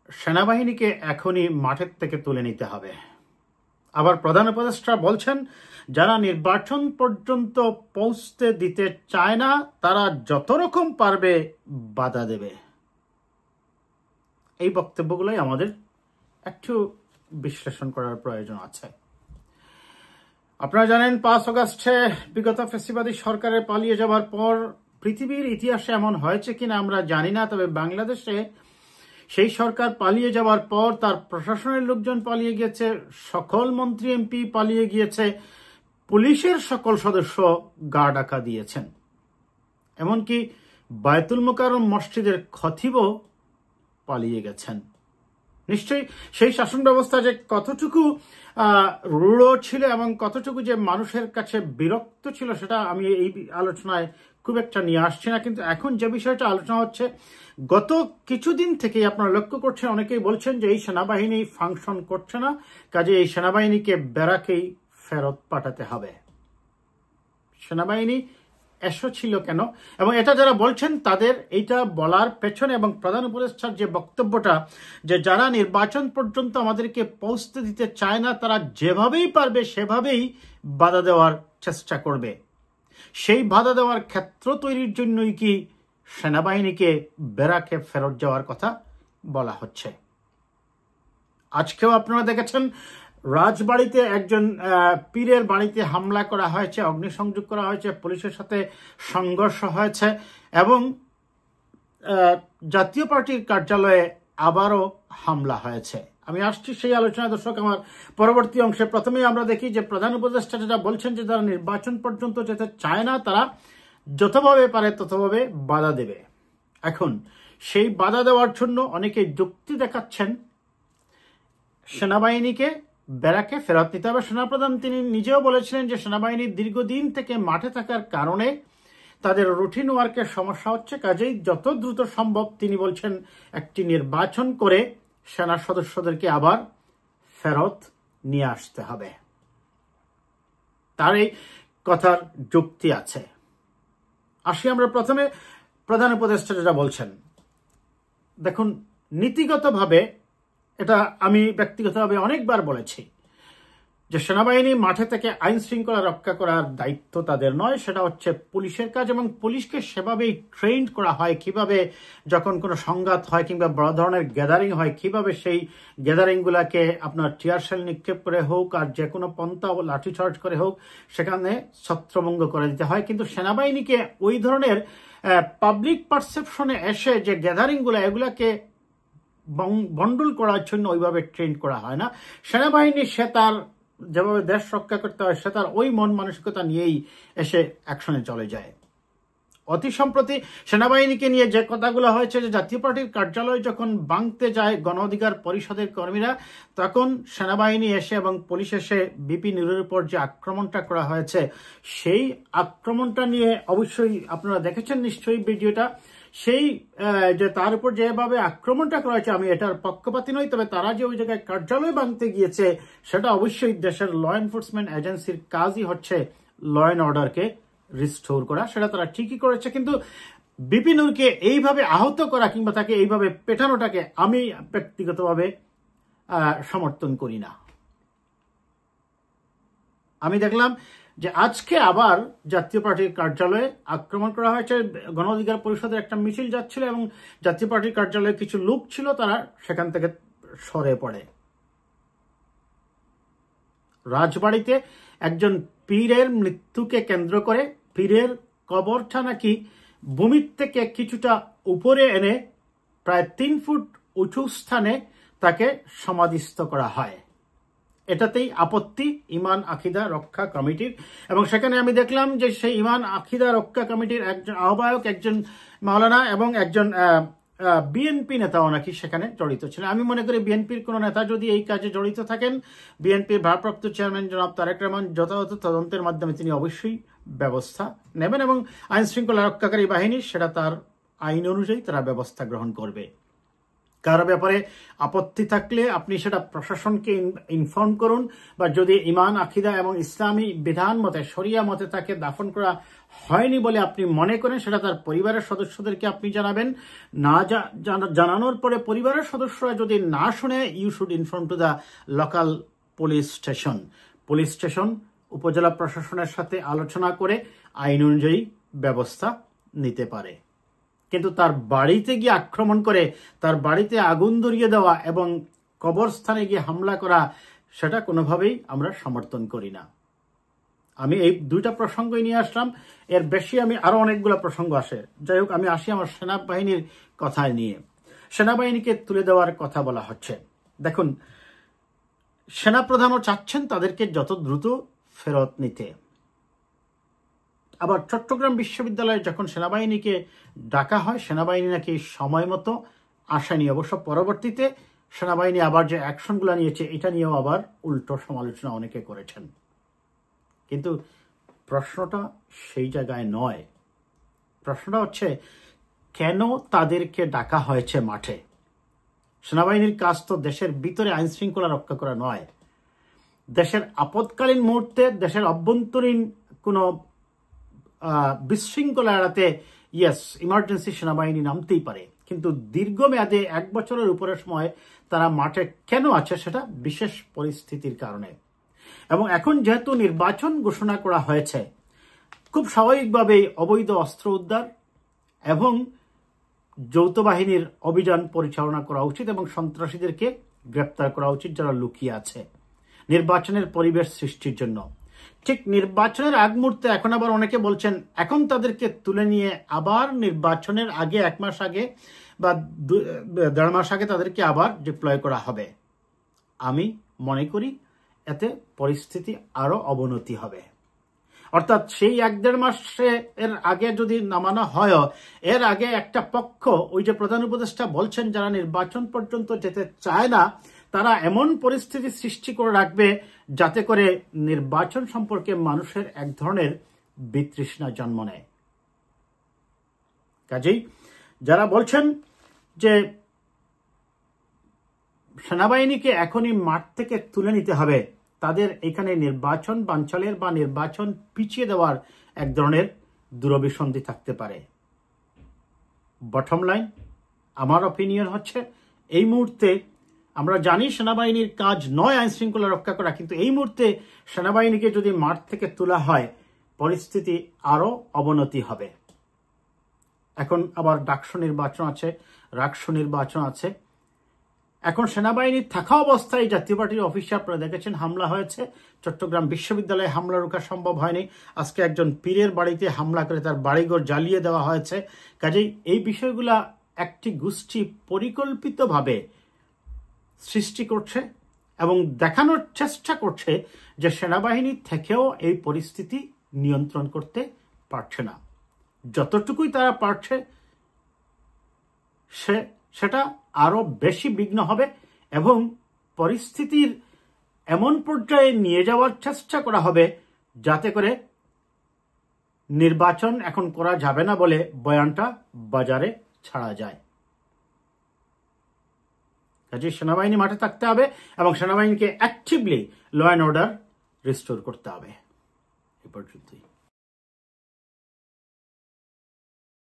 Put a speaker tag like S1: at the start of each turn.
S1: সেনাবাহিনীকে এখনই মাঠের থেকে তুলে নিতে হবে। আবার প্রধান উপদেষ্টা বলছেন, যারা নির্বাচন পর্যন্ত পৌঁছতে দিতে চায় না তারা যত রকম পারবে বাধা দেবে। এই বক্তব্যগুলোই আমাদের একটু বিশ্লেষণ করার প্রয়োজন আছে। আপনারা জানেন 5 আগস্টে বিগত ফ্যাসিবাদী সরকারের পালিয়ে যাওয়ার পর পৃথিবীর ইতিহাসে এমন হয়েছে কিনা আমরা জানি না, তবে বাংলাদেশে সেই সরকার পালিয়ে যাওয়ার পর তার প্রশাসনের লোকজন পালিয়ে গিয়েছে, সকল মন্ত্রী এমপি পালিয়ে গিয়েছে, পুলিশের সকল সদস্য গা ডাকা দিয়েছেন, এমনকি বায়তুল মুকাররম মসজিদের খতিবও পালিয়ে গেছেন। নিশ্চয়ই সেই শাসন ব্যবস্থা যে কতটুকু রূঢ় ছিল এবং কতটুকু যে মানুষের কাছে বিরক্ত ছিল সেটা আমি এই আলোচনায় খুব একটা নিয়ে আসছি না। কিন্তু এখন যে বিষয়টা আলোচনা হচ্ছে, গত কিছুদিন থেকেই আপনারা লক্ষ্য করছেন, অনেকেই বলছেন যে এই সেনাবাহিনী ফাংশন করছে না, কাজে এই সেনাবাহিনীকে ব্যারাকেই ফেরত পাঠাতে হবে। সেনাবাহিনী ছিল কেন, এবং এটা যারা বলছেন তাদের এইটা বলার পেছনে এবং প্রধান উপদেষ্টার যে বক্তব্যটা, যে যারা নির্বাচন পর্যন্ত আমাদেরকে পৌঁছতে দিতে চায় না তারা যেভাবেই পারবে সেভাবেই বাধা দেওয়ার চেষ্টা করবে, সেই বাধা দেওয়ার ক্ষেত্র তৈরির জন্যই কি সেনাবাহিনীকে ব্যারাকে ফেরত যাওয়ার কথা বলা হচ্ছে। আজকেও আপনারা দেখেছেন রাজবাড়িতে একজন পীরের বাড়িতে হামলা করা হয়েছে, অগ্নিসংযোগ করা হয়েছে, পুলিশের সাথে সংঘর্ষ হয়েছে এবং জাতীয় পার্টির কার্যালয়ে আবারও হামলা হয়েছে। আমি আসছি সেই আলোচনা দর্শক আমার পরবর্তী অংশে। প্রথমেই আমরা দেখি যে প্রধান উপদেষ্টা যেটা বলছেন যে যারা নির্বাচন পর্যন্ত যেতে চায় না তারা যতভাবে পারে ততভাবে বাধা দেবে। এখন সেই বাধা দেওয়ার জন্য অনেকে যুক্তি দেখাচ্ছেন সেনাবাহিনীকে ব্যারাকে ফেরত নিতে হবে। সেনাপ্রধান তিনি নিজেও বলেছিলেন যে সেনাবাহিনী দীর্ঘদিন থেকে মাঠে থাকার কারণে তাদের রুটিন ওয়ার্কের সমস্যা হচ্ছে, কাজেই যত দ্রুত সম্ভব তিনি বলছেন একটি নির্বাচন করে সেনা সদস্যদেরকে আবার ফেরত নিয়ে আসতে হবে। তার এই কথার যুক্তি আছে। আসি আমরা প্রথমে প্রধান উপদেষ্টা যেটা বলছেন। দেখুন, নীতিগতভাবে এটা আমি ব্যক্তিগতভাবে অনেকবার বলেছি যে সেনাবাহিনী মাঠে থেকে আইন শৃঙ্খলা রক্ষা করার দায়িত্ব তাদের নয়, সেটা হচ্ছে পুলিশের কাজ, এবং পুলিশকে সেভাবেই ট্রেন করা হয় কিভাবে যখন কোনো সংঘাত হয় কিংবা বড় ধরনের গ্যাদারিং হয় কিভাবে সেই গ্যাদারিংগুলোকে আপনার টিয়ারশেল নিক্ষেপ করে হোক আর যে কোনো পন্থা ও লাঠিচার্জ করে হোক সেখানে ছত্রভঙ্গ করে দিতে হয়। কিন্তু সেনাবাহিনীকে ওই ধরনের পাবলিক পারসেপশনে এসে যে গ্যাদারিংগুলো এগুলাকে বন্ডল করার জন্য ওইভাবে ট্রেন করা হয় না। সেনাবাহিনী সে তার যেভাবে দেশ রক্ষা করতে হয় সে তার ওই মন মানসিকতা নিয়েই এসে অ্যাকশনে চলে যায়। অতি সম্প্রতি সেনাবাহিনীকে নিয়ে যে কথাগুলো হয়েছে যে জাতীয় পার্টির কার্যালয় যখন ভাঙতে যায় গণ অধিকার পরিষদের কর্মীরা, তখন সেনাবাহিনী এসে এবং পুলিশ এসে বিপি নুরের উপর যে আক্রমণটা করা হয়েছে সেই আক্রমণটা নিয়ে অবশ্যই আপনারা দেখেছেন নিশ্চয়ই ভিডিওটা। সেই যে তার উপর যেভাবে আক্রমণটা করা হয়েছে, আমি এটার পক্ষপাতী নই, তবে তারা যে ওই জায়গায় কার্যালয় ভাঙতে গিয়েছে সেটা অবশ্যই দেশের ল এনফোর্সমেন্ট এজেন্সির কাজই হচ্ছে ল অ্যান্ড অর্ডারকে রিস্টোর করা, সেটা তারা ঠিকই করেছে। কিন্তু বিপি নূরকে এইভাবে আহত করা কিংবা তাকে এইভাবে পেটানোটাকে আমি ব্যক্তিগতভাবে সমর্থন করি না। আমি দেখলাম যে আজকে আবার জাতীয় পার্টির কার্যালয়ে আক্রমণ করা হয়েছে। গণ অধিকার পরিষদের একটা মিছিল যাচ্ছিল এবং জাতীয় পার্টির কার্যালয়ে কিছু লোক ছিল, তারা সেখান থেকে সরে পড়ে। রাজবাড়িতে একজন পীরের মৃত্যুকে কেন্দ্র করে পীরের কবরটা নাকি ভূমির থেকে কিছুটা উপরে এনে প্রায় 3 ফুট উঁচু স্থানে তাকে সমাধিস্থ করা হয়। এটাতেই আপত্তি ইমান আকিদা রক্ষা কমিটির, এবং সেখানে আমি দেখলাম যে সেই ইমান আকিদা রক্ষা কমিটির একজন আহ্বায়ক, একজন মাওলানা এবং একজন বিএনপি নেতাও নাকি সেখানে জড়িত ছিলেন। আমি মনে করি বিএনপির কোনো নেতা যদি এই কাজে জড়িত থাকেন, বিএনপির ভারপ্রাপ্ত চেয়ারম্যান জনাব তারেক রহমান যথাযথ তদন্তের মাধ্যমে তিনি অবশ্যই ব্যবস্থা নেবেন এবং আইন শৃঙ্খলা রক্ষাকারী বাহিনী সেটা তার আইন অনুযায়ী তারা ব্যবস্থা গ্রহণ করবে। কারো ব্যাপারে আপত্তি থাকলে আপনি সেটা প্রশাসনকে ইনফর্ম করুন, বা যদি ইমান, আকিদা এবং ইসলামী বিধান মতে, শরিয়া মতে তাকে দাফন করা হয়নি বলে আপনি মনে করেন, সেটা তার পরিবারের সদস্যদেরকে আপনি জানাবেন। না জানানোর পরে পরিবারের সদস্যরা যদি না শুনে, you should inform to the local police station. Police station upazila প্রশাসনের সাথে আলোচনা করে আইন অনুযায়ী ব্যবস্থা নিতে পারে। কিন্তু তার বাড়িতে গিয়ে আক্রমণ করে, তার বাড়িতে আগুন ধরিয়ে দেওয়া এবং কবরস্থানে গিয়ে হামলা করা, সেটা কোনোভাবেই আমরা সমর্থন করি না। আমি এই দুইটা প্রসঙ্গই নিয়ে আসলাম, এর বেশি আমি আরো অনেকগুলো প্রসঙ্গ আসে। যাই হোক, আমি আসি আমার সেনাবাহিনীর কথায় নিয়ে। সেনাবাহিনীকে তুলে দেওয়ার কথা বলা হচ্ছে। দেখুন, সেনাপ্রধানও চাচ্ছেন তাদেরকে যত দ্রুত ফেরত নিতে। আবার চট্টগ্রাম বিশ্ববিদ্যালয়ে যখন সেনাবাহিনীকে ডাকা হয়, সেনাবাহিনী নাকি সময় মতো আসেনি। অবশ্য পরবর্তীতে সেনাবাহিনী আবার যে অ্যাকশনগুলো নিয়েছে, এটা নিয়েও আবার উল্টো সমালোচনা অনেকে করেছেন। কিন্তু প্রশ্নটা সেই জায়গায় নয়। প্রশ্নটা হচ্ছে, কেন তাদেরকে ডাকা হয়েছে মাঠে? সেনাবাহিনীর কাজ তো দেশের ভিতরে আইন শৃঙ্খলা রক্ষা করা নয়। দেশের আপৎকালীন মুহূর্তে, দেশের অভ্যন্তরীণ কোনো বিশৃঙ্খলা এড়াতে ইয়েস, ইমার্জেন্সি সেনাবাহিনী নামতেই পারে, কিন্তু দীর্ঘমেয়াদে 1 বছরের উপরের সময় তারা মাঠে কেন আছে, সেটা বিশেষ পরিস্থিতির কারণে। এবং এখন যেহেতু নির্বাচন ঘোষণা করা হয়েছে, খুব স্বাভাবিকভাবেই অবৈধ অস্ত্র উদ্ধার এবং যৌথ বাহিনীর অভিযান পরিচালনা করা উচিত এবং সন্ত্রাসীদেরকে গ্রেপ্তার করা উচিত যারা লুকিয়ে আছে, নির্বাচনের পরিবেশ সৃষ্টির জন্য। ঠিক নির্বাচনের আগ মুহূর্তে এখন আবার অনেকে বলছেন এখন তাদেরকে তুলে নিয়ে আবার নির্বাচনের আগে 1 মাস আগে বা 1.5 মাস আগে তাদেরকে আবার ডিপ্লয় করা হবে। আমি মনে করি এতে পরিস্থিতি আরো অবনতি হবে। অর্থাৎ সেই 1-1.5 মাসের আগে যদি নামানো হয়, এর আগে একটা পক্ষ, ওই যে প্রধান উপদেষ্টা বলছেন যারা নির্বাচন পর্যন্ত যেতে চায় না, তারা এমন পরিস্থিতি সৃষ্টি করে রাখবে যাতে করে নির্বাচন সম্পর্কে মানুষের এক ধরনের বিতৃষ্ণা জন্ম নেয়। কাজেই যারা বলছেন যে সেনাবাহিনীকে এখনই মাঠ থেকে তুলে নিতে হবে, তাদের এখানে নির্বাচন বানচালের বা নির্বাচন পিছিয়ে দেওয়ার এক ধরনের দুরভিসন্ধি থাকতে পারে। বটম লাইন, আমার অপিনিয়ন হচ্ছে, এই মুহূর্তে আমরা জানি সেনাবাহিনীর কাজ নয় আইন শৃঙ্খলা রক্ষা করা, কিন্তু এই মুহূর্তে সেনাবাহিনীকে যদি মাঠ থেকে তোলা হয়, পরিস্থিতি আরো অবনতি হবে। এখন আবার ডাকসু নির্বাচন আছে, রাকসু নির্বাচন আছে। এখন সেনাবাহিনী থাকা অবস্থায় জাতীয় পার্টির অফিসে আপনারা দেখেছেন হামলা হয়েছে। চট্টগ্রাম বিশ্ববিদ্যালয়ে হামলা রোকা সম্ভব হয়নি। আজকে একজন পীরের বাড়িতে হামলা করে তার বাড়িঘর জ্বালিয়ে দেওয়া হয়েছে। কাজেই এই বিষয়গুলা একটি গোষ্ঠী পরিকল্পিতভাবে সৃষ্টি করছে এবং দেখানোর চেষ্টা করছে যে সেনাবাহিনী থেকেও এই পরিস্থিতি নিয়ন্ত্রণ করতে পারছে না। যতটুকুই তারা পারছে সেটা আরো বেশি বিঘ্ন হবে এবং পরিস্থিতির এমন পর্যায়ে নিয়ে যাওয়ার চেষ্টা করা হবে যাতে করে নির্বাচন এখন করা যাবে না বলে বয়ানটা বাজারে ছাড়া যায়। কাজে সেনাবাহিনী মাঠে থাকতে হবে এবং সেনাবাহিনীকে actively law and order restore করতে হবে। এ পর্যন্তই।